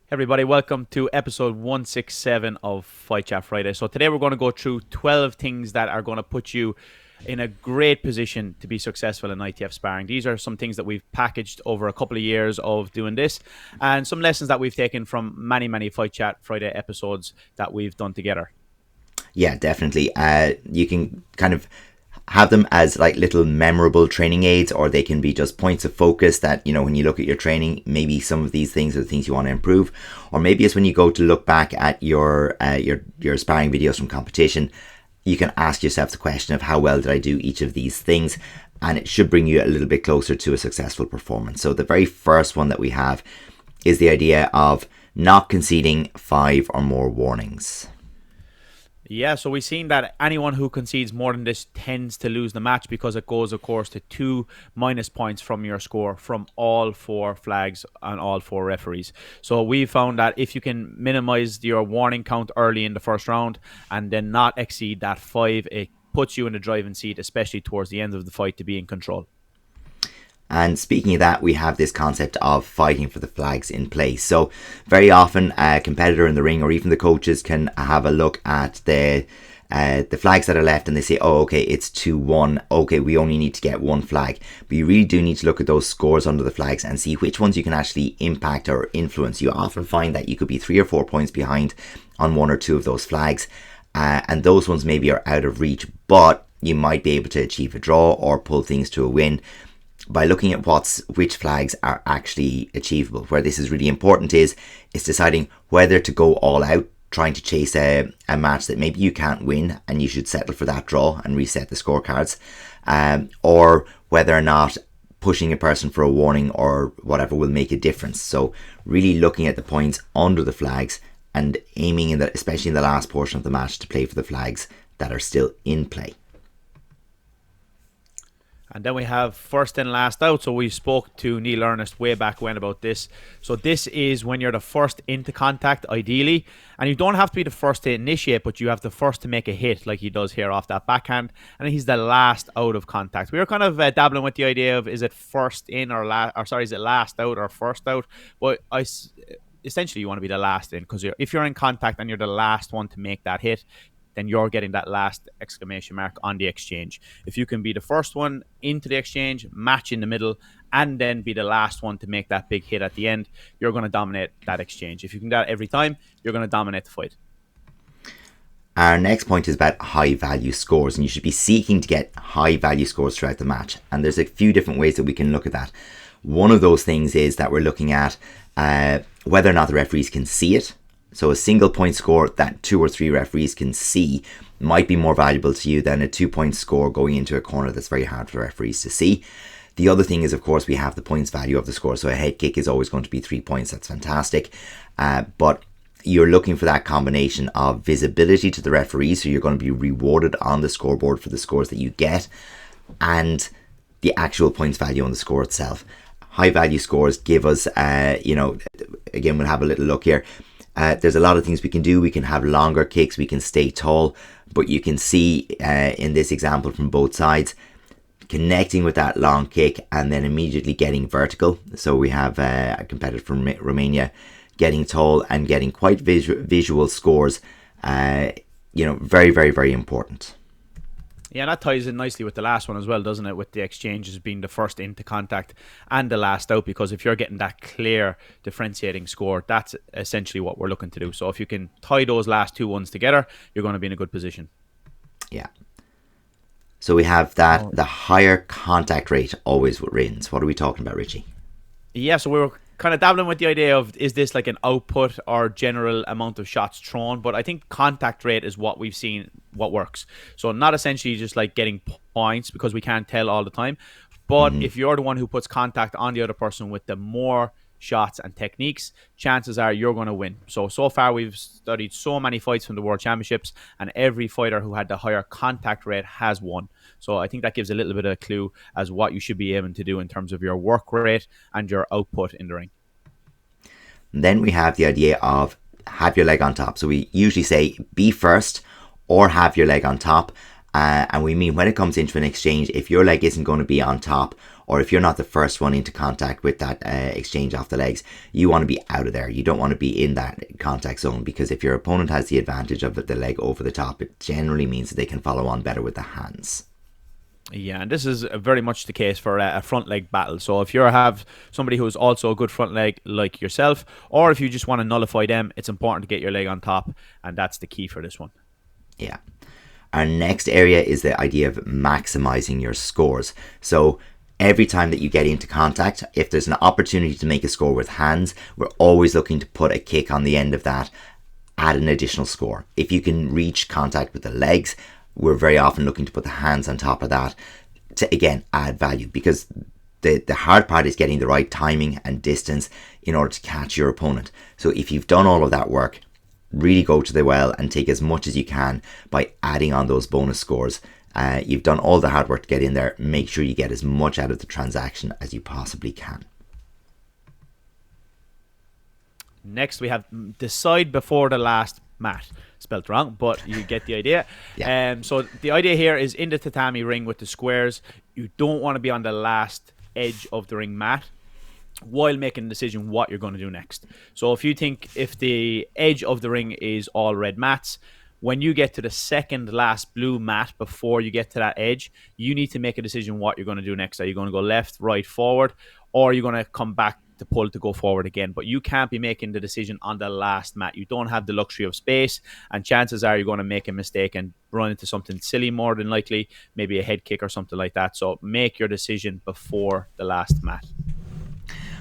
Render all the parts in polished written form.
Everybody, welcome to episode 167 of Fight Chat Friday. So today we're going to go through 12 things that are going to put you in a great position to be successful in ITF sparring. These are some things that we've packaged over a couple of years of doing this, and some lessons that we've taken from many Fight Chat Friday episodes that we've done together. Yeah, definitely. You can kind of have them as like little memorable training aids, or they can be just points of focus that, you know, when you look at your training, maybe some of these things are the things you want to improve. Or maybe it's when you go to look back at your sparring videos from competition, you can ask yourself the question of how well did I do each of these things, and it should bring you a little bit closer to a successful performance. So the very first one that we have is the idea of not conceding 5 or more warnings. Yeah, so we've seen that anyone who concedes more than this tends to lose the match, because it goes, of course, to 2 minus points from your score from all 4 flags and all 4 referees. So we found that if you can minimize your warning count early in the first round and then not exceed that 5, it puts you in the driving seat, especially towards the end of the fight, to be in control. And speaking of that, we have this concept of fighting for the flags in place. So very often a competitor in the ring, or even the coaches, can have a look at the flags that are left and they say, oh, okay, it's 2-1. Okay, we only need to get 1 flag. But you really do need to look at those scores under the flags and see which ones you can actually impact or influence. You often find that you could be 3 or 4 points behind on 1 or 2 of those flags. And those ones maybe are out of reach, but you might be able to achieve a draw or pull things to a win by looking at which flags are actually achievable. Where this is really important is deciding whether to go all out, trying to chase a match that maybe you can't win and you should settle for that draw and reset the scorecards, or whether or not pushing a person for a warning or whatever will make a difference. So really looking at the points under the flags and aiming, especially in the last portion of the match, to play for the flags that are still in play. And then we have first in, last out. So we spoke to Neil Ernest way back when about this. So this is when you're the first into contact, ideally. And you don't have to be the first to initiate, but you have the first to make a hit, like he does here off that backhand. And he's the last out of contact. We were kind of dabbling with the idea of, is it first in or is it last out or first out? But essentially you want to be the last in, because if you're in contact and you're the last one to make that hit, then you're getting that last exclamation mark on the exchange. If you can be the first one into the exchange, match in the middle, and then be the last one to make that big hit at the end, you're going to dominate that exchange. If you can do that every time, you're going to dominate the fight. Our next point is about high value scores, and you should be seeking to get high value scores throughout the match. And there's a few different ways that we can look at that. One of those things is that we're looking at whether or not the referees can see it. So a single point score that 2 or 3 referees can see might be more valuable to you than a 2-point score going into a corner that's very hard for referees to see. The other thing is, of course, we have the points value of the score. So a head kick is always going to be 3 points. That's fantastic. But you're looking for that combination of visibility to the referee, so you're going to be rewarded on the scoreboard for the scores that you get, and the actual points value on the score itself. High value scores give us, again, we'll have a little look here. There's a lot of things we can do. We can have longer kicks, we can stay tall, but you can see in this example from both sides, connecting with that long kick and then immediately getting vertical. So we have a competitor from Romania getting tall and getting quite visual scores, very, very, very important. Yeah, that ties in nicely with the last one as well, doesn't it? With the exchanges being the first into contact and the last out, because if you're getting that clear differentiating score, that's essentially what we're looking to do. So if you can tie those last 2 ones together, you're going to be in a good position. Yeah. So we have that the higher contact rate always wins. What are we talking about, Richie? Yeah, so we were kind of dabbling with the idea of, is this like an output or general amount of shots thrown? But I think contact rate is what we've seen, what works. So not essentially just like getting points, because we can't tell all the time. But if you're the one who puts contact on the other person with the more shots and techniques, chances are you're going to win. So far we've studied so many fights from the World Championships, and every fighter who had the higher contact rate has won. So I think that gives a little bit of a clue as what you should be aiming to do in terms of your work rate and your output in the ring. Then we have the idea of have your leg on top. So we usually say be first or have your leg on top. And we mean when it comes into an exchange, if your leg isn't going to be on top, or if you're not the first one into contact with that exchange off the legs, you want to be out of there. You don't want to be in that contact zone, because if your opponent has the advantage of the leg over the top, it generally means that they can follow on better with the hands. Yeah, and this is very much the case for a front leg battle. So if you have somebody who's also a good front leg like yourself, or if you just want to nullify them, it's important to get your leg on top, and that's the key for this one. Yeah. Our next area is the idea of maximizing your scores. So every time that you get into contact, if there's an opportunity to make a score with hands, we're always looking to put a kick on the end of that, add an additional score. If you can reach contact with the legs, we're very often looking to put the hands on top of that to, again, add value, because the hard part is getting the right timing and distance in order to catch your opponent. So if you've done all of that work, really go to the well and take as much as you can by adding on those bonus scores. You've done all the hard work to get in there. Make sure you get as much out of the transaction as you possibly can. Next, we have decide before the last mat. Spelt wrong, but you get the idea. Yeah. So the idea here is in the tatami ring with the squares, you don't want to be on the last edge of the ring mat while making a decision what you're going to do next. So if you think if the edge of the ring is all red mats, when you get to the second last blue mat before you get to that edge, you need to make a decision what you're going to do next. Are you going to go left, right, forward, or are you going to come back to pull to go forward again? But you can't be making the decision on the last mat. You don't have the luxury of space, and chances are you're going to make a mistake and run into something silly, more than likely, maybe a head kick or something like that. So make your decision before the last mat.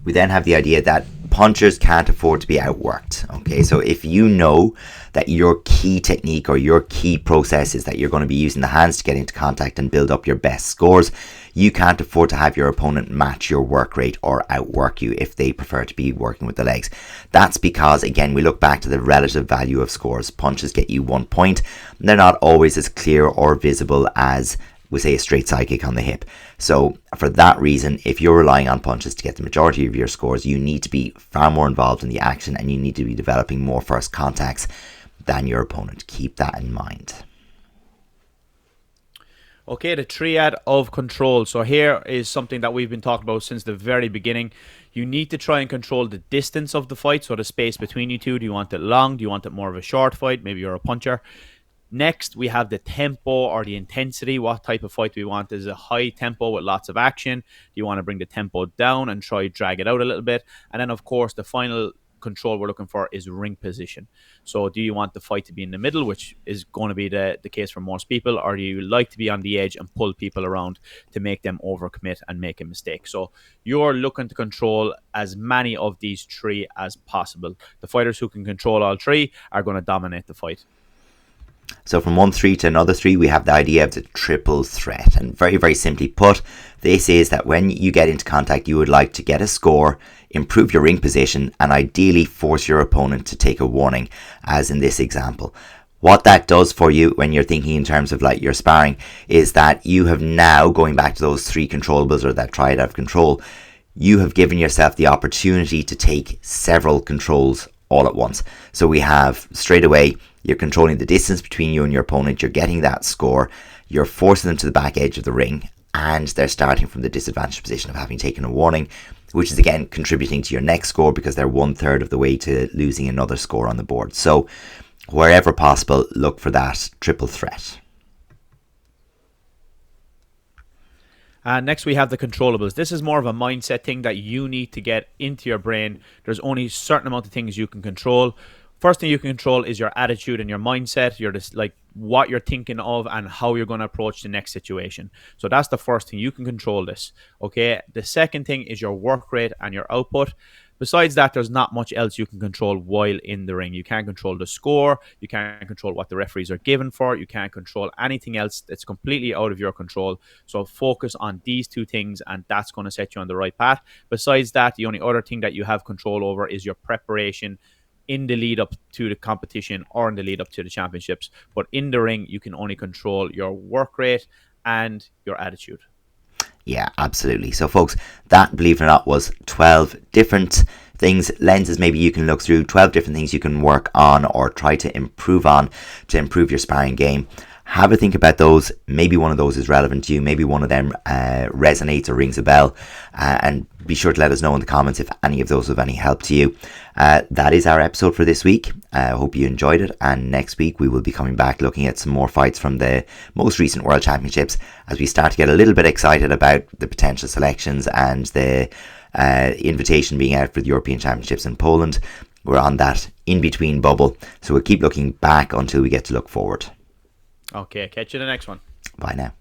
We then have the idea that punchers can't afford to be outworked. Okay, so if you know that your key technique or your key process is that you're going to be using the hands to get into contact and build up your best scores, you can't afford to have your opponent match your work rate or outwork you if they prefer to be working with the legs. That's because, again, we look back to the relative value of scores. Punches get you 1 point. They're not always as clear or visible as, we say, a straight side kick on the hip. So for that reason, if you're relying on punches to get the majority of your scores, you need to be far more involved in the action, and you need to be developing more first contacts than your opponent. Keep that in mind. Okay, the Triad of Control. So here is something that we've been talking about since the very beginning. You need to try and control the distance of the fight, so the space between you two. Do you want it long? Do you want it more of a short fight? Maybe you're a puncher. Next, we have the tempo or the intensity. What type of fight do we want? Is it a high tempo with lots of action? Do you want to bring the tempo down and try drag it out a little bit? And then, of course, the final control we're looking for is ring position. So do you want the fight to be in the middle, which is going to be the case for most people, or do you like to be on the edge and pull people around to make them overcommit and make a mistake? So you're looking to control as many of these three as possible. The fighters who can control all three are going to dominate the fight. So from one three to another three, we have the idea of the triple threat. And very, very simply put, this is that when you get into contact, you would like to get a score, improve your ring position, and ideally force your opponent to take a warning, as in this example. What that does for you when you're thinking in terms of like your sparring is that you have now, going back to those three controllables or that triad of control, you have given yourself the opportunity to take several controls all at once. So we have straight away, you're controlling the distance between you and your opponent, you're getting that score, you're forcing them to the back edge of the ring, and they're starting from the disadvantaged position of having taken a warning, which is again contributing to your next score because they're 1/3 of the way to losing another score on the board. So wherever possible, look for that triple threat. Next, we have the controllables. This is more of a mindset thing that you need to get into your brain. There's only a certain amount of things you can control. First thing you can control is your attitude and your mindset. You're just like what you're thinking of and how you're going to approach the next situation. So that's the first thing. You can control this. Okay. The second thing is your work rate and your output. Besides that, there's not much else you can control while in the ring. You can't control the score. You can't control what the referees are given for. You can't control anything else that's completely out of your control. So focus on these two things, and that's going to set you on the right path. Besides that, the only other thing that you have control over is your preparation in the lead up to the competition or in the lead up to the championships. But in the ring, you can only control your work rate and your attitude. Yeah, absolutely. So folks, that, believe it or not, was 12 different things, lenses maybe you can look through, 12 different things you can work on or try to improve on to improve your sparring game. Have a think about those. Maybe one of those is relevant to you. Maybe one of them resonates or rings a bell. And be sure to let us know in the comments if any of those have any help to you. That is our episode for this week. I hope you enjoyed it. And next week we will be coming back looking at some more fights from the most recent World Championships as we start to get a little bit excited about the potential selections and the invitation being out for the European Championships in Poland. We're on that in-between bubble. So we'll keep looking back until we get to look forward. Okay, catch you in the next one. Bye now.